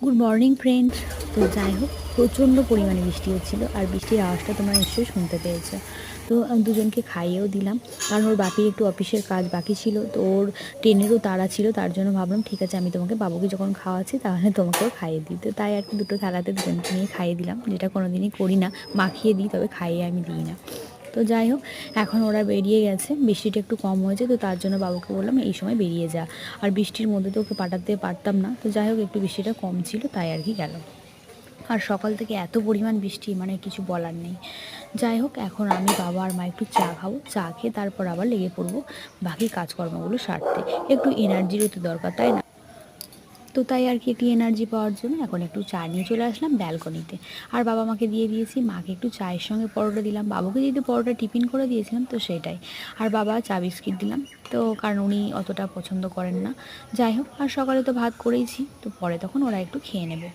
Good morning friends. তো যাই হোক, প্রচণ্ড পরিমাণে বৃষ্টি হচ্ছিল আর বৃষ্টির আওয়াজটা তোমরা নিশ্চয়ই শুনতে পেয়েছো। তো আমি দুজনকে খাইয়েও দিলাম, কারণ ওর বাপির একটু অফিসের কাজ বাকি ছিল, তো ওর ট্রেনেরও তাড়া ছিল। তার জন্য ভাবলাম ঠিক আছে, আমি তোমাকে বাবুকে যখন খাওয়াচ্ছি তাহলে তোমাকেও খাইয়ে দিই। তো তাই আর কি দুটো থালাতে দুজনকে নিয়ে খাইয়ে দিলাম, যেটা কোনো দিনই করি না। মাখিয়ে দিই, তবে খাইয়ে আমি দিই না। তো যাই হোক, এখন ওরা বেরিয়ে গেছে, বৃষ্টিটা একটু কম হয়েছে, তো তার জন্য বাবুকে বললাম এই সময় বেরিয়ে যা। আর বৃষ্টির মধ্যে তো ওকে পাঠাতে পারতাম না, তো যাই হোক একটু বৃষ্টিটা কম ছিল তাই আর কি গেল। আর সকাল থেকে এত পরিমাণ বৃষ্টি, মানে কিছু বলার নেই। যাই হোক, এখন আমি বাবা আর মা একটু চা খাবো, চা খেয়ে তারপর আবার লেগে পড়বো বাকি কাজকর্মগুলো সারতে। একটু এনার্জিরও তো দরকার, তাই না? তো তাই আর কি একটু এনার্জি পাওয়ার জন্য এখন একটু চা নিয়ে চলে আসলাম ব্যালকনিতে। আর বাবা মাকে দিয়ে দিয়েছি, মাকে একটু চায়ের সঙ্গে পরোটা দিলাম, বাবুকে যেহেতু পরোটা টিফিন করে দিয়েছিলাম তো সেটাই। আর বাবা চা বিস্কিট দিলাম, তো কারণ উনি অতটা পছন্দ করেন না। যাই হোক, আর সকালে তো ভাত করেইছি, তো পরে তখন ওরা একটু খেয়ে নেবে।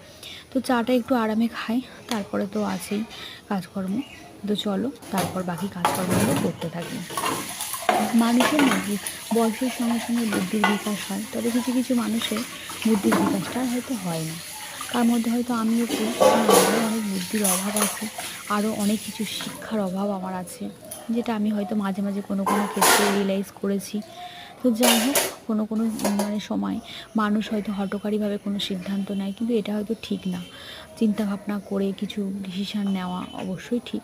তো চাটা একটু আরামে খাই, তারপরে তো আছেই কাজকর্ম। তো চলো তারপর বাকি কাজকর্মগুলো করতে থাকি। মানুষের নাকি বয়সের সঙ্গে সঙ্গে বুদ্ধির বিকাশ হয়, তবে কিছু কিছু মানুষের বুদ্ধির বিকাশটা হয়তো হয় না। তার মধ্যে হয়তো আমিও কেউ, কারণ আমারও অনেক বুদ্ধির অভাব আছে, আরও অনেক কিছু শিক্ষার অভাব আমার আছে, যেটা আমি হয়তো মাঝে মাঝে কোনো কোনো ক্ষেত্রে রিয়েলাইজ করেছি। তো যাই হোক, কোনো কোনো মানে সময় মানুষ হয়তো হঠকারীভাবে কোনো সিদ্ধান্ত নেয়, কিন্তু এটা হয়তো ঠিক না। চিন্তা ভাবনা করে কিছু ডিসিশান নেওয়া অবশ্যই ঠিক।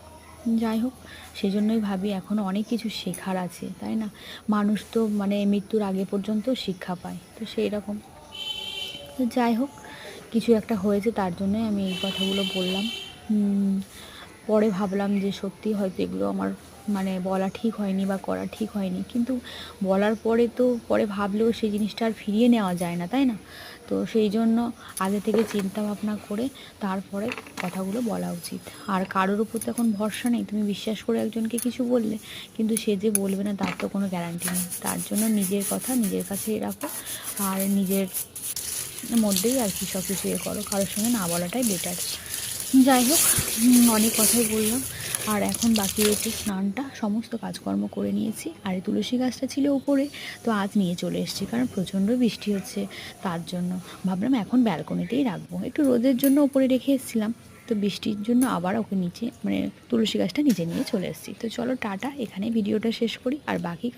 যাই হোক, সেজন্যই ভাবি এখনও অনেক কিছু শেখার আছে, তাই না? মানুষ তো মানে মৃত্যুর আগে পর্যন্ত শিক্ষা পায়, তো সেই রকম। তো যাই হোক, কিছু একটা হয়েছে তার জন্যই আমি এই কথাগুলো বললাম। পরে ভাবলাম যে সত্যি হয়তো এগুলো আমার মানে বলা ঠিক হয়নি বা করা ঠিক হয়নি, কিন্তু বলার পরে তো পরে ভাবলেও সেই জিনিসটা আর ফিরিয়ে নেওয়া যায় না, তাই না? তো সেই জন্য আগে থেকে চিন্তা ভাবনা করে তারপরে কথাগুলো বলা উচিত। আর কারোর উপর তো এখন ভরসা নেই, তুমি বিশ্বাস করে একজনকে কিছু বললে, কিন্তু সে যে বলবে না তার তো কোনো গ্যারান্টি নেই। তার জন্য নিজের কথা নিজের কাছেই রাখো, আর নিজের মধ্যেই আর কি সব কিছু করো, কারোর সঙ্গে না বলাটাই বেটার। যাই হোক, অনেক কথাই বললাম। আর এখন বাকি রয়েছে স্নানটা, সমস্ত কাজকর্ম করে নিয়েছি। আর এই তুলসী গাছটা ছিল উপরে, তো আজ নিয়ে চলে এসেছি, কারণ প্রচণ্ড বৃষ্টি হচ্ছে। তার জন্য ভাবলাম এখন ব্যালকনিতেই রাখবো, একটু রোদের জন্য উপরে রেখে এসেছিলাম, তো বৃষ্টির জন্য আবার ওকে নিচে মানে তুলসী গাছটা নিচে নিয়ে চলে এসেছি। তো চলো টাটা, এখানে ভিডিওটা শেষ করি, আর বাকি